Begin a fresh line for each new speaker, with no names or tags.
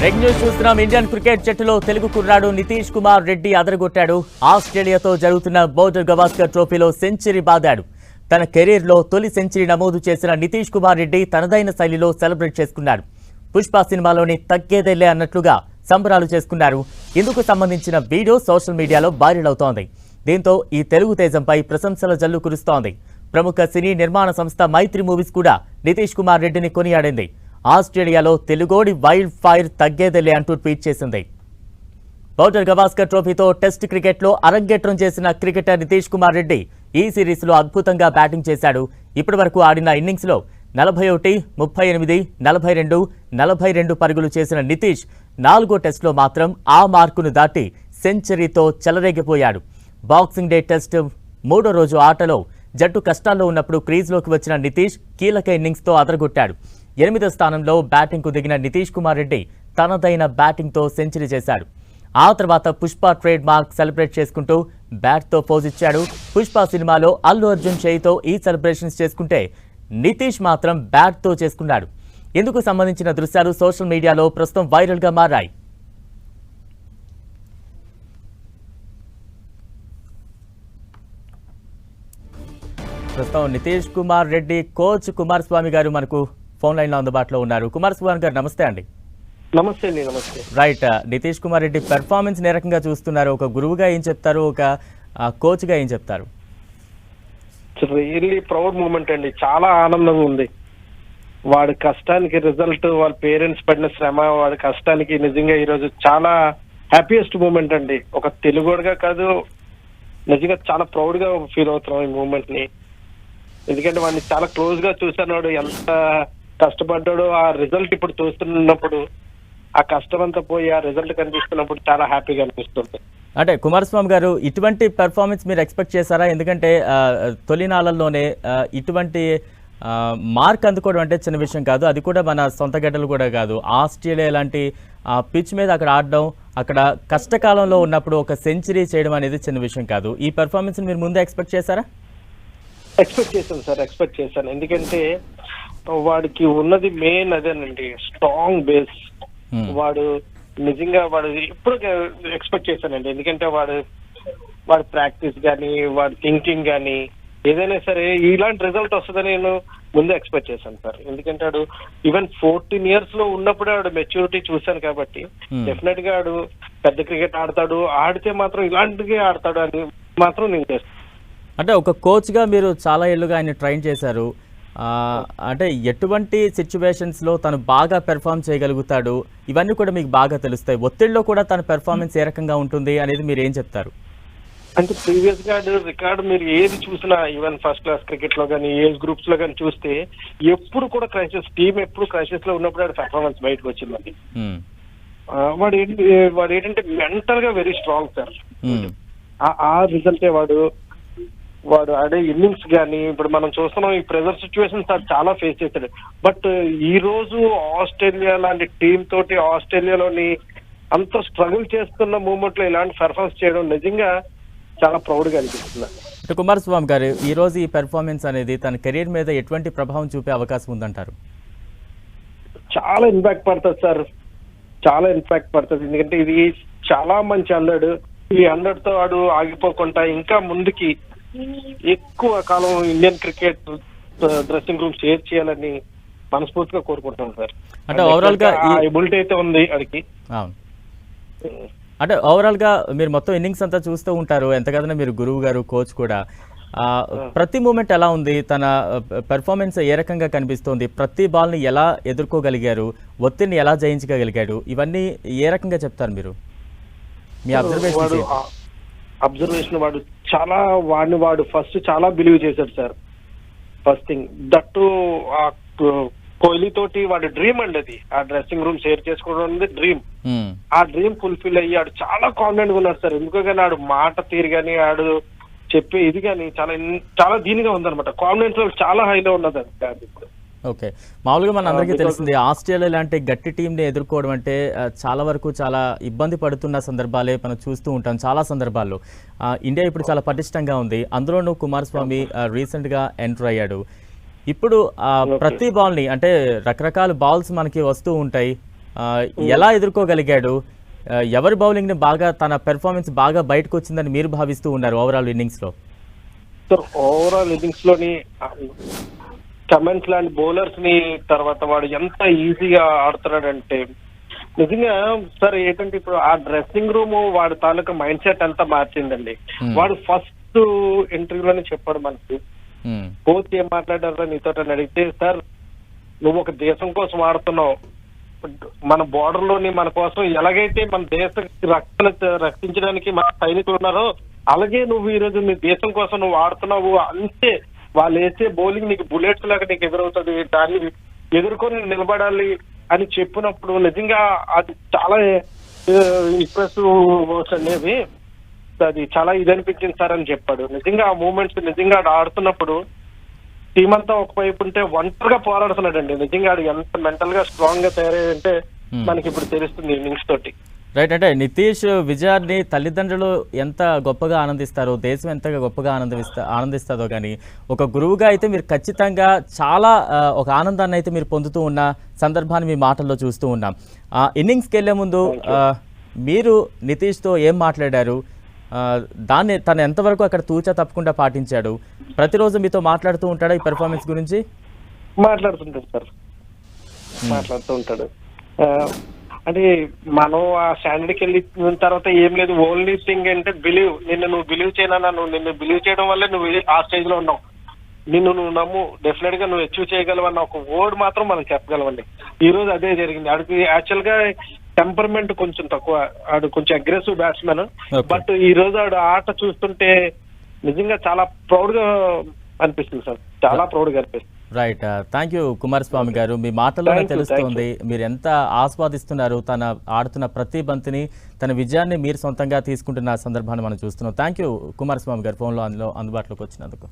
రెగ్ news చూస్తున్నాం. Indian cricket జట్టులో తెలుగు కుర్రాడు నితీష్ కుమార్ రెడ్డి అదరగొట్టాడు. ఆస్ట్రేలియాతో జరుగుతున్న బోర్డర్ గవాస్కర్ ట్రోఫీలో సెంచరీ బాదాడు. తన కెరీర్లో తొలి సెంచరీ నమోదు చేసిన నితీష్ కుమార్ రెడ్డి తనదైన శైలిలో సెలబ్రేట్ చేసుకున్నాడు. పుష్ప సినిమాలోని తగ్గేదేలే అన్నట్లుగా సంబరాలు చేసుకున్నారు. ఇందుకు సంబంధించిన వీడియో సోషల్ మీడియాలో వైరల్ అవుతోంది. దీంతో ఈ తెలుగు తేజంపై ప్రశంసల జల్లు కురుస్తోంది. ప్రముఖ సినీ నిర్మాణ సంస్థ మైత్రి మూవీస్ కూడా నితీష్ కుమార్ రెడ్డిని కొనియాడింది. ఆస్ట్రేలియాలో తెలుగోడి వైల్డ్ ఫైర్ తగ్గేదేలే అంటూ ట్వీట్ చేసింది. బోర్డర్ గవాస్కర్ ట్రోఫీతో టెస్ట్ క్రికెట్లో అరంగేట్రం చేసిన క్రికెటర్ నితీష్ కుమార్ రెడ్డి ఈ సిరీస్లో అద్భుతంగా బ్యాటింగ్ చేశాడు. ఇప్పటి వరకు ఆడిన ఇన్నింగ్స్లో 41, 38, 42, 42 పరుగులు చేసిన నితీష్ 4వ టెస్టులో మాత్రం ఆ మార్కును దాటి సెంచరీతో చెలరేగిపోయాడు. బాక్సింగ్ డే టెస్ట్ 3వ రోజు ఆటలో జట్టు కష్టాల్లో ఉన్నప్పుడు క్రీజ్లోకి వచ్చిన నితీష్ కీలక ఇన్నింగ్స్తో అదరగొట్టాడు. 8వ స్థానంలో బ్యాటింగ్కు దిగిన నితీష్ కుమార్ రెడ్డి తనదైన బ్యాటింగ్తో సెంచరీ చేశాడు. ఆ తర్వాత పుష్ప ట్రేడ్ మార్క్ సెలబ్రేట్ చేసుకుంటూ బ్యాట్తో పోజ్ ఇచ్చాడు. పుష్ప సినిమాలో అల్లు అర్జున్ చేయితో ఈ సెలబ్రేషన్స్ చేసుకుంటే నితీష్ మాత్రం బ్యాట్తో చేసుకున్నాడు. ఇందుకు సంబంధించిన దృశ్యాలు సోషల్ మీడియాలో ప్రస్తుతం వైరల్గా మారాయి. ప్రస్తుతం నితీష్ కుమార్ రెడ్డి కోచ్ కుమారస్వామి గారు మనకు ఫోన్ లైన్లో అందుబాటులో ఉన్నారు. కుమారస్వామి గారు నమస్తే అండి.
నమస్తే అండి. నమస్తే.
రైట్, నితీష్ కుమార్ రెడ్డి పెర్ఫార్మెన్స్ ఏ రకంగా చూస్తున్నారు? ఒక గురువుగా ఏం చెప్తారు, ఒక కోచ్గా ఏం చెప్తారు?
రియల్లీ ప్రౌడ్ మూమెంట్ అండి. చాలా ఆనందంగా ఉంది. వాడి కష్టానికి రిజల్ట్, వాళ్ళ పేరెంట్స్ పడిన శ్రమ, వాడి కష్టానికి నిజంగా ఈరోజు చాలా హ్యాపీయెస్ట్ మూమెంట్ అండి. ఒక తెలుగుడుగా కాదు, నిజంగా చాలా ప్రౌడ్ గా ఫీల్ అవుతున్నాం ఈ మూమెంట్ ని. ఎందుకంటే వాడిని చాలా క్లోజ్ గా చూసాను. వాడు ఎంత కష్టపడ్డాడో ఆ రిజల్ట్ ఇప్పుడు చూస్తున్నప్పుడు, ఆ కష్టం అంతా పోయి ఆ రిజల్ట్ కనిపిస్తున్నప్పుడు చాలా హ్యాపీగా అనిపిస్తుంది.
అంటే కుమారస్వామి గారు ఇటువంటి పెర్ఫార్మెన్స్ మీరు ఎక్స్పెక్ట్ చేశారా? ఎందుకంటే తొలినాళ్ళల్లోనే ఇటువంటి మార్క్ అందుకోవడం అంటే చిన్న విషయం కాదు. అది కూడా మన సొంత గడ్డలు కూడా కాదు. ఆస్ట్రేలియా లాంటి పిచ్ మీద అక్కడ ఆడడం, అక్కడ కష్టకాలంలో ఉన్నప్పుడు ఒక సెంచరీ చేయడం అనేది చిన్న విషయం కాదు. ఈ పెర్ఫార్మెన్స్ మీరు ముందే ఎక్స్పెక్ట్ చేశారా?
ఎక్స్పెక్ట్ చేశాను సార్, ఎక్స్పెక్ట్ చేశాను. ఎందుకంటే వాడికి ఉన్నది మెయిన్ అదేనండి, స్ట్రాంగ్ బేస్. వాడు నిజంగా వాడు ఎప్పుడు ఎక్స్పెక్ట్ చేశానండి. ఎందుకంటే వాడి ప్రాక్టీస్ కానీ, వాడి థింకింగ్ కానీ ఏదైనా సరే ఇలాంటి రిజల్ట్ వస్తుందని నేను ముందే ఎక్స్పెక్ట్ చేశాను సార్. ఎందుకంటే వాడు ఈవెన్ 14 years లో ఉన్నప్పుడే వాడు మెచ్యూరిటీ చూశాను కాబట్టి డెఫినెట్ గా వాడు పెద్ద క్రికెట్ ఆడతాడు. ఆడితే మాత్రం ఇలాంటిగా ఆడతాడు అని మాత్రం నేను చేస్తాను.
అంటే ఒక కోచ్గా మీరు చాలా ఏళ్ళుగా ఆయన ట్రైన్ చేశారు. అంటే ఎటువంటి సిచ్యువేషన్స్లో తను బాగా పెర్ఫామ్ చేయగలుగుతాడు, ఇవన్నీ కూడా మీకు బాగా తెలుస్తాయి. ఒత్తిడిలో కూడా తన పెర్ఫార్మెన్స్ ఏ రకంగా ఉంటుంది అనేది మీరు ఏం చెప్తారు?
అంటే ప్రీవియస్ గా రికార్డు మీరు ఏది చూసినా, ఈవెన్ ఫస్ట్ క్లాస్ క్రికెట్ లో కానీ, ఏజ్ గ్రూప్స్ లో కానీ చూస్తే ఎప్పుడు కూడా క్రైసిస్, టీమ్ ఎప్పుడు క్రైసిస్ లో ఉన్నప్పుడు వాడి పెర్ఫార్మెన్స్ బయటకు వచ్చిందండి. వాడు ఏంటంటే మెంటల్ గా వెరీ స్ట్రాంగ్ సార్. ఆ రిజల్టే వాడు ఆడే ఇన్నింగ్స్ కానీ ఇప్పుడు మనం చూస్తున్నాం. ఈ ప్రెజర్ సిచ్యువేషన్స్ చాలా ఫేస్ చేశాడు. బట్ ఈ రోజు ఆస్ట్రేలియా లాంటి టీమ్ తోటి, ఆస్ట్రేలియాలోని అంత స్ట్రగుల్ చేస్తున్న మూమెంట్ లో ఇలాంటి పెర్ఫార్మెన్స్ చేయడం నిజంగా చాలా ప్రౌడ్ గా అనిపిస్తుంది.
కుమారస్వామి గారు, ఈ రోజు ఈ పెర్ఫార్మెన్స్ అనేది తన కెరీర్ మీద ఎటువంటి ప్రభావం చూపే అవకాశం ఉందంటారు?
చాలా ఇంపాక్ట్ పడుతుంది సార్, చాలా ఇంపాక్ట్ పడుతుంది. ఎందుకంటే ఇది చాలా మంచి 100. ఈ 100 తో వాడు ఆగిపోకుండా ఇంకా ముందుకి ఎక్కువ కాలం Indian cricket dressing room share చేయాలని మనస్ఫూర్తిగా కోరుకుంటున్నాను సార్.
అంటే ఓవరాల్ గా
ఎబిలిటీ అయితే ఉంది అడిగి.
అంటే ఓవరాల్ గా మీరు మొత్తం ఇన్నింగ్స్ అంతా చూస్తూ ఉంటారు. ఎంతకదన్నా మీరు గురువు గారు, కోచ్ కూడా. ప్రతి మూమెంట్ ఎలా ఉంది? తన పెర్ఫార్మెన్స్ ఏ రకంగా కనిపిస్తోంది? ప్రతి బాల్ని ఎలా ఎదుర్కోగలిగారు? ఒత్తిడిని ఎలా జయించగలిగాడు? ఇవన్నీ ఏ రకంగా చెప్తారు మీరు? మీ
అబ్జర్వేషన్ వాడు ఫస్ట్ చాలా బిలీవ్ చేశాడు sir. First thing that Kohli తోటి వాడి డ్రీమ్ అండి అది. ఆ డ్రెస్సింగ్ రూమ్ షేర్ చేసుకోవడం అనేది డ్రీమ్. ఆ డ్రీమ్ ఫుల్ఫిల్ అయ్యాడు. చాలా కాన్ఫిడెంట్ గా ఉన్నాడు సార్. ఎందుకో కానీ ఆడు మాట తీరు కానీ, ఆడు చెప్పే ఇది కానీ చాలా దీనిగా ఉందన్నమాట. కాన్ఫిడెన్స్ చాలా హైలో ఉన్నది అది ఇప్పుడు.
ఓకే, మామూలుగా మన అందరికీ తెలిసింది ఆస్ట్రేలియా లాంటి గట్టి టీంని ఎదుర్కోవడం అంటే చాలా వరకు చాలా ఇబ్బంది పడుతున్న సందర్భాలే మనం చూస్తూ ఉంటాం చాలా సందర్భాల్లో. ఇండియా ఇప్పుడు చాలా పటిష్టంగా ఉంది. అందులోనూ కుమారస్వామి రీసెంట్గా ఎంటర్ అయ్యాడు. ఇప్పుడు ప్రతి బాల్ని అంటే రకరకాల బాల్స్ మనకి వస్తూ ఉంటాయి. ఎలా ఎదుర్కోగలిగాడు? ఎవరి బౌలింగ్ని బాగా తన పెర్ఫార్మెన్స్ బాగా బయటకు వచ్చిందని మీరు భావిస్తూ ఉన్నారు ఓవరాల్ ఇన్నింగ్స్లో?
సార్ ఓవరాల్ ఇన్నింగ్స్ లోని కమెంట్స్ లాంటి బౌలర్స్ ని తర్వాత వాడు ఎంత ఈజీగా ఆడుతున్నాడంటే నిజంగా సార్ ఏంటంటే ఇప్పుడు ఆ డ్రెస్సింగ్ రూమ్ వాడి తాలూకా మైండ్ సెట్ అంతా మార్చిందండి. వాడు ఫస్ట్ ఇంటర్వ్యూలోనే చెప్పాడు మనకి, కోచ్ ఏం మాట్లాడారో నీతో అడిగితే, సార్ నువ్వు ఒక దేశం కోసం ఆడుతున్నావు, మన బోర్డర్ లోని మన కోసం ఎలాగైతే మన దేశ రక్షించడానికి మన సైనికులు ఉన్నారో అలాగే నువ్వు ఈ రోజు నీ దేశం కోసం నువ్వు ఆడుతున్నావు, అంతే వాళ్ళు వేసే బౌలింగ్ నీకు బుల్లెట్స్ లాగా నీకు ఎదురవుతుంది, దాన్ని ఎదుర్కొని నిలబడాలి అని చెప్పినప్పుడు నిజంగా అది చాలా ఇంప్రెసివ్ వర్డ్స్ అనేవి, అది చాలా ఇది అనిపించింది సార్ అని చెప్పాడు. నిజంగా ఆ మూమెంట్స్ నిజంగా ఆడుతున్నప్పుడు టీం అంతా ఒకవైపు ఉంటే ఒంటరిగా పోరాడుతున్నాడండి. నిజంగా అది ఎంత మెంటల్ గా స్ట్రాంగ్ గా తయారయ్యంటే మనకి ఇప్పుడు తెలుస్తుంది ఇన్నింగ్స్ తోటి.
రైట్, అంటే నితీష్ విజయాన్ని తల్లిదండ్రులు ఎంత గొప్పగా ఆనందిస్తారో, దేశం ఎంతగా గొప్పగా ఆనందిస్తుందో కానీ ఒక గురువుగా అయితే మీరు ఖచ్చితంగా చాలా ఒక ఆనందాన్ని అయితే మీరు పొందుతూ ఉన్న సందర్భాన్ని మీ మాటల్లో చూస్తూ ఉన్నాం. ఇన్నింగ్స్కి వెళ్లే ముందు మీరు నితీష్తో ఏం మాట్లాడారు? దాన్ని తను ఎంతవరకు అక్కడ తూచా తప్పకుండా పాటించాడు? ప్రతిరోజు మీతో మాట్లాడుతూ ఉంటాడా ఈ పెర్ఫార్మెన్స్ గురించి?
మాట్లాడుతుంటాడు సార్, మాట్లాడుతూ ఉంటాడు. అంటే మనం ఆ స్టాండర్డ్కి వెళ్ళిన తర్వాత ఏం లేదు, ఓన్లీ థింగ్ అంటే బిలీవ్. నువ్వు బిలీవ్ చేయనా, నిన్ను బిలీవ్ చేయడం వల్లే నువ్వు ఆ స్టేజ్ లో ఉన్నావు, నువ్వు నమ్ము, డెఫినెట్ గా నువ్వు అచీవ్ చేయగలవన్న ఒక వర్డ్ మాత్రం మనం చెప్పగలవండి. ఈ రోజు అదే జరిగింది. ఆడికి యాక్చువల్ గా టెంపర్మెంట్ కొంచెం తక్కువ, ఆడు కొంచెం అగ్రెసివ్ బ్యాట్స్మెన్. బట్ ఈ రోజు ఆడు ఆట చూస్తుంటే నిజంగా చాలా ప్రౌడ్ గా అనిపిస్తుంది సార్, చాలా ప్రౌడ్ గా అనిపిస్తుంది.
రైట్, థ్యాంక్ యూ కుమారస్వామి గారు. మీ మాటల్లోనే తెలుస్తుంది మీరు ఎంత ఆస్వాదిస్తున్నారు తన ఆడుతున్న ప్రతి బంతిని, తన విజయాన్ని మీరు సొంతంగా తీసుకుంటున్న సందర్భాన్ని మనం చూస్తున్నాం. థ్యాంక్ యూ కుమారస్వామి గారు ఫోన్లో అందుబాటులోకి వచ్చినందుకు.